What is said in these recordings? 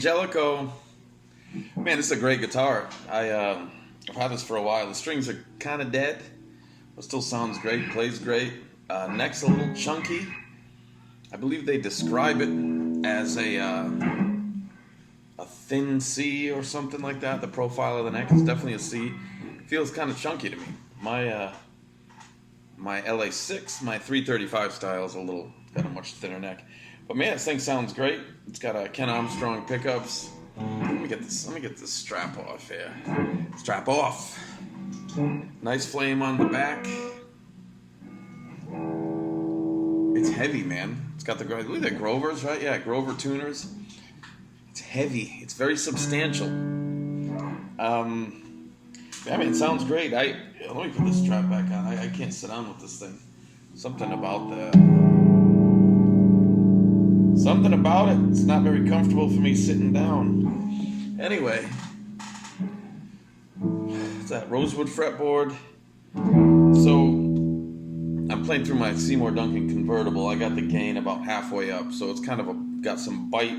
Angelico, man, this is a great guitar. I've had this for a while. The strings are kind of dead, but still sounds great, plays great. Neck's a little chunky. I believe they describe it as a thin C or something like that. The profile of the neck is definitely a C. Feels kind of chunky to me. My LA6, my 335 style is got a much thinner neck. But man, this thing sounds great. It's got a Ken Armstrong pickups. Let me get this strap off here. Strap off. Nice flame on the back. It's heavy, man. It's got the look at the Grovers, right? Yeah, Grover tuners. It's heavy. It's very substantial. I mean, it sounds great. Let me put this strap back on. I can't sit down with this thing. Something about it. It's not very comfortable for me sitting down. Anyway, it's that rosewood fretboard. So I'm playing through my Seymour Duncan convertible. I got the gain about halfway up, so it's kind of got some bite.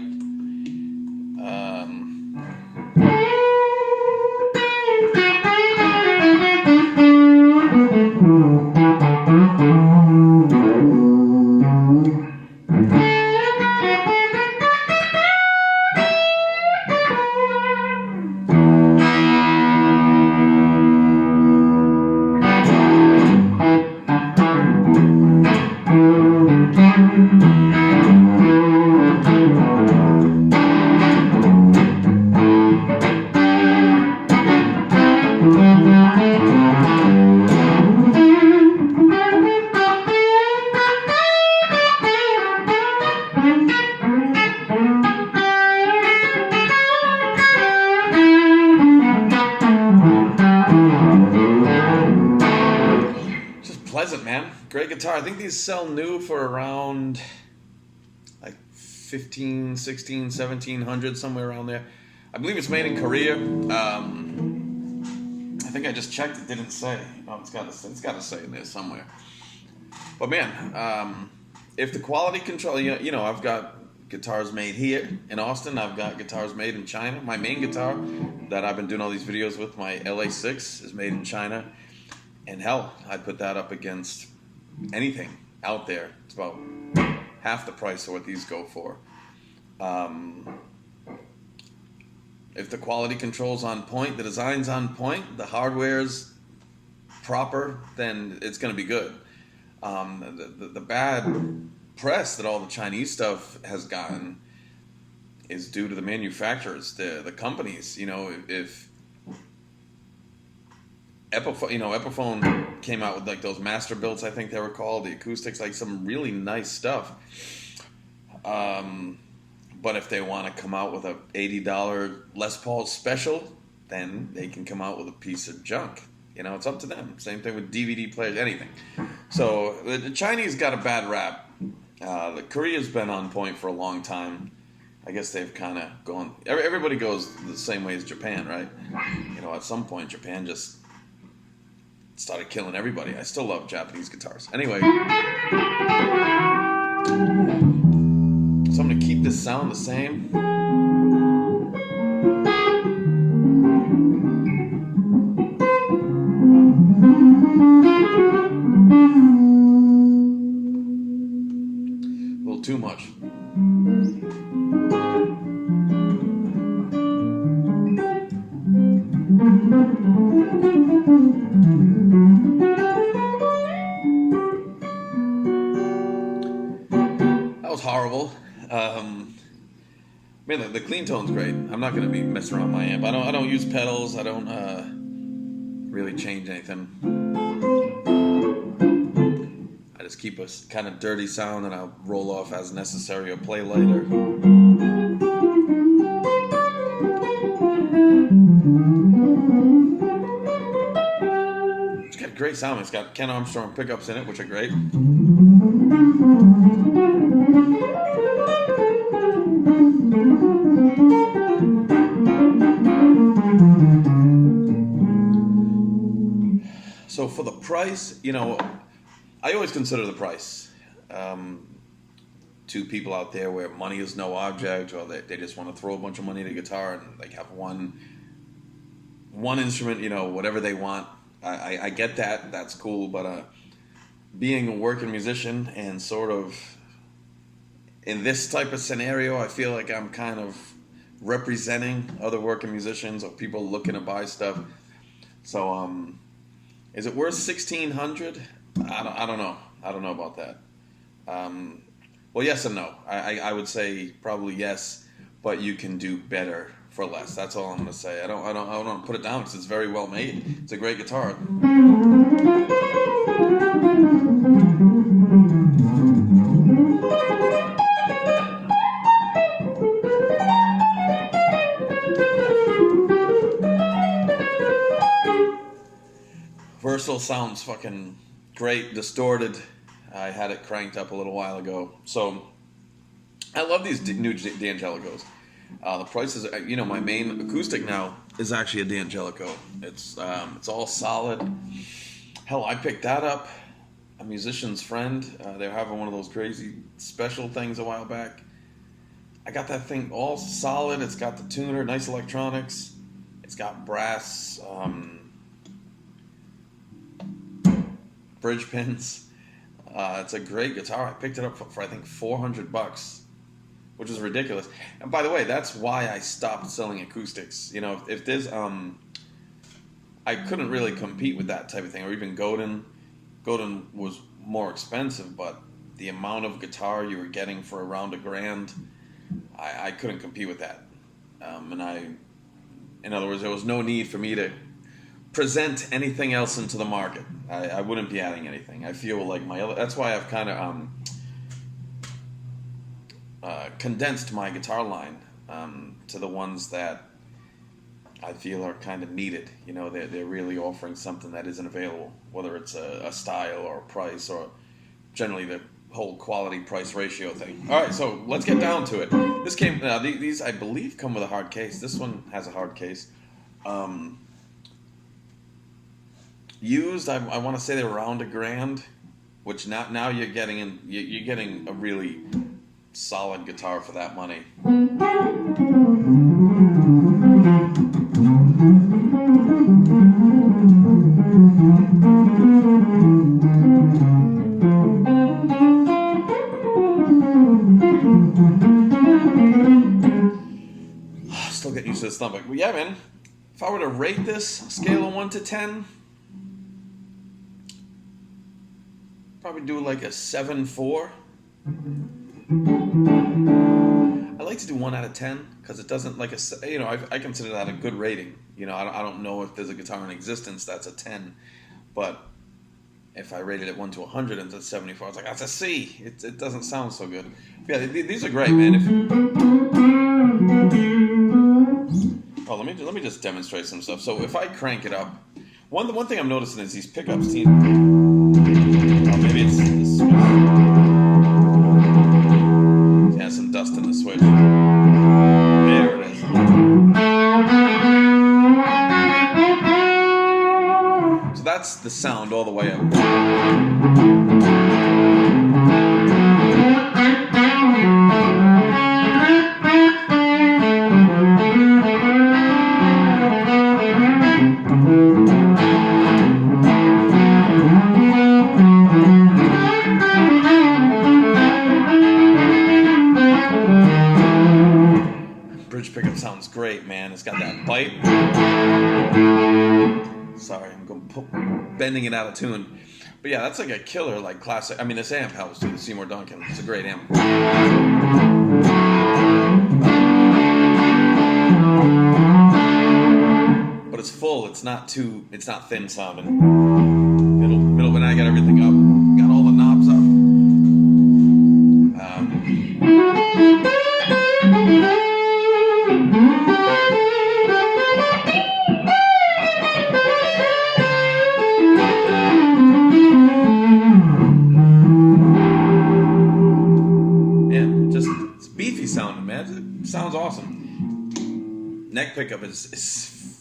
Pleasant, man. Great guitar. I think these sell new for around like 15, 16, 1700, somewhere around there. I believe it's made in Korea. I think I just checked. It didn't say. Oh, it's got to say in there somewhere. But man, if the quality control, I've got guitars made here in Austin. I've got guitars made in China. My main guitar that I've been doing all these videos with, my LA6, is made in China. And hell, I'd put that up against anything out there. It's about half the price of what these go for. If the quality control's on point, the design's on point, the hardware's proper, then it's going to be good. The bad press that all the Chinese stuff has gotten is due to the manufacturers, the companies. If Epiphone came out with like those master builds, I think they were called, the acoustics, like some really nice stuff. But if they want to come out with a $80 Les Paul special, then they can come out with a piece of junk. It's up to them. Same thing with DVD players, anything. So the Chinese got a bad rap. The Korea's been on point for a long time. I guess they've kind of gone. Everybody goes the same way as Japan, right? At some point Japan just started killing everybody. I still love Japanese guitars. Anyway, so I'm going to keep this sound the same. A little too much. That was horrible. Man, the clean tone's great. I'm not going to be messing around with my amp. I don't use pedals. I don't really change anything. I just keep a kind of dirty sound and I'll roll off as necessary or play later. It's got a great sound. It's got Ken Armstrong pickups in it, which are great. So for the price, I always consider the price. to people out there where money is no object, or they just want to throw a bunch of money at a guitar and like have one instrument, whatever they want. I get that. That's cool. But being a working musician and sort of in this type of scenario, I feel like I'm kind of representing other working musicians or people looking to buy stuff. So, is it worth $1,600? I don't know. I don't know about that. Well, yes and no. I would say probably yes, but you can do better for less. That's all I'm gonna say. I don't want to put it down because it's very well made. It's a great guitar. Versal sounds fucking great, distorted. I had it cranked up a little while ago. So I love these new D'Angelicos. The prices, my main acoustic now is actually a D'Angelico. It's all solid. Hell, I picked that up. A musician's friend. They were having one of those crazy special things a while back. I got that thing all solid. It's got the tuner, nice electronics. It's got brass bridge pins. It's a great guitar. I picked it up for I think $400, which is ridiculous. And by the way, that's why I stopped selling acoustics. If there's I couldn't really compete with that type of thing, or even Godin. Godin was more expensive, but the amount of guitar you were getting for around $1,000, I couldn't compete with that. In other words, there was no need for me to present anything else into the market. I wouldn't be adding anything. I feel like that's why I've kind of condensed my guitar line to the ones that I feel are kind of needed. They're really offering something that isn't available, whether it's a style or a price or generally the whole quality price ratio thing. All right, so let's get down to it. This these I believe come with a hard case. This one has a hard case. Used, I want to say they're around $1,000, which now you're getting a really solid guitar for that money. Still getting used to this thumb, but yeah, man. If I were to rate this scale of 1 to 10. Probably do like a 7.4. I like to do 1 out of 10 because it doesn't I consider that a good rating. I don't know if there's a guitar in existence that's a 10, but if I rated it 1 to 100 and it's 74, it's like that's a C. It doesn't sound so good. Yeah, these are great, man. Let me just demonstrate some stuff. So if I crank it up, one thing I'm noticing is these pickups. Maybe it's the switch. It has some dust in the switch. There it is. So that's the sound all the way up. Pickup sounds great, man. It's got that bite. Sorry, I'm bending it out of tune. But yeah, that's like a killer, like classic. I mean, this amp helps too, the Seymour Duncan. It's a great amp. But it's full. It's not thin sounding. Middle when I got everything up, got all the knobs up. Sounding, man. It sounds awesome. Neck pickup is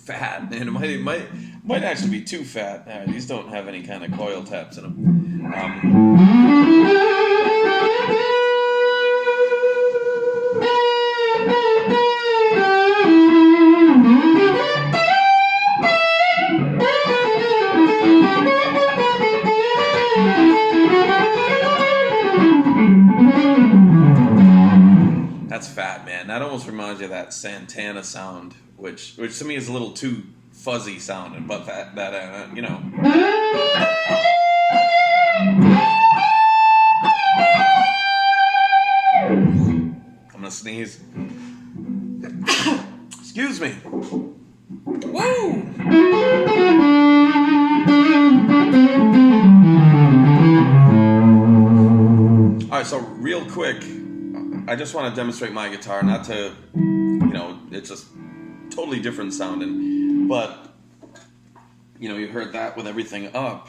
fat, and it might actually be too fat. These don't have any kind of coil taps in them. that almost reminds you of that Santana sound, which to me is a little too fuzzy sounding, but that you know. I'm gonna sneeze. Excuse me. Woo! Alright, so real quick, I just want to demonstrate my guitar, not to, you know, it's just totally different sounding, but, you know, you heard that with everything up.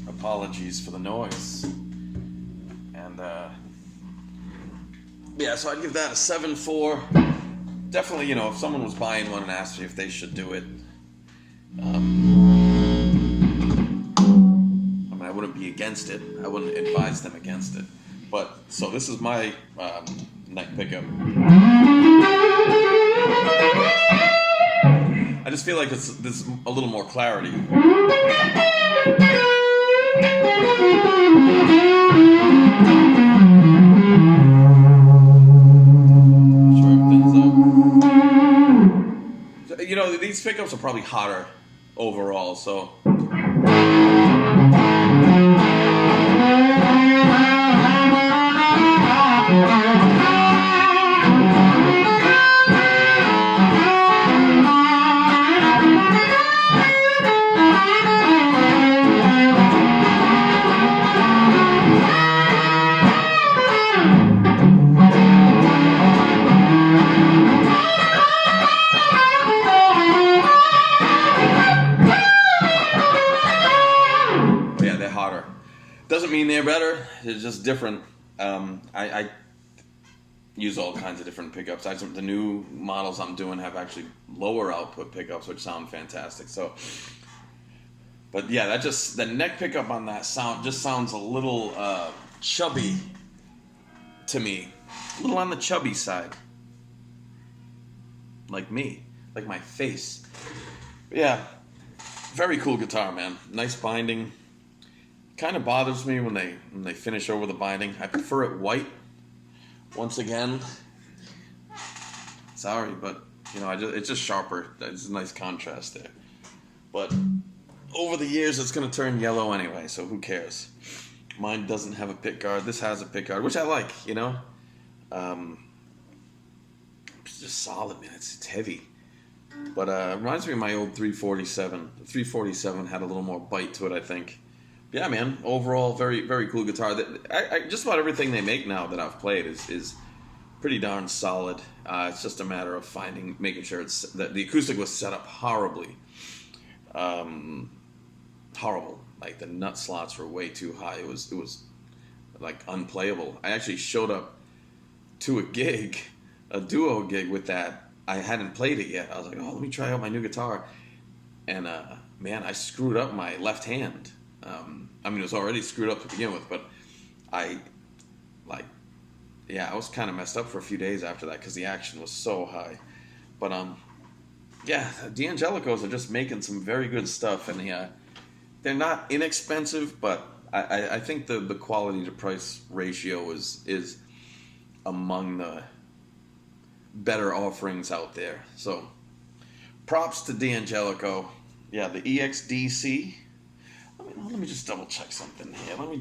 Apologies for the noise. And, yeah, so I'd give that a 7.4. Definitely, you know, if someone was buying one and asked me if they should do it, I mean, I wouldn't be against it. I wouldn't advise them against it. But, so this is my neck pickup. I just feel like there's a little more clarity. You know, these pickups are probably hotter overall, so. Doesn't mean they're better. It's just different. I use all kinds of different pickups. The new models I'm doing have actually lower output pickups, which sound fantastic. So, but yeah, the neck pickup on that sound just sounds a little chubby to me. A little on the chubby side. Like me. Like my face. But yeah. Very cool guitar, man. Nice binding. Kind of bothers me when they finish over the binding. I prefer it white. Once again, sorry, but you know, it's just sharper. It's a nice contrast there. But over the years, it's gonna turn yellow anyway, so who cares? Mine doesn't have a pick guard. This has a pick guard, which I like. You know, it's just solid, man. It's heavy. But it reminds me of my old 347. The 347 had a little more bite to it, I think. Yeah, man. Overall, very, very cool guitar. Just about everything they make now that I've played is pretty darn solid. It's just a matter of making sure that the acoustic was set up horribly. Horrible. Like the nut slots were way too high. It was like unplayable. I actually showed up to a duo gig with that. I hadn't played it yet. I was like, oh, let me try out my new guitar. And man, I screwed up my left hand. I mean, it was already screwed up to begin with, but I was kind of messed up for a few days after that because the action was so high. But yeah, D'Angelicos are just making some very good stuff, and they're not inexpensive, but I think the quality to price ratio is among the better offerings out there. So props to D'Angelico. Yeah, the EXDC. Let me just double check something here. We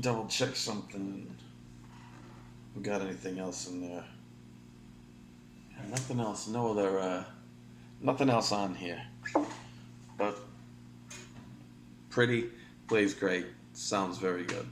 got anything else in there? Yeah, nothing else. No other. Nothing else on here. But pretty, plays great, sounds very good.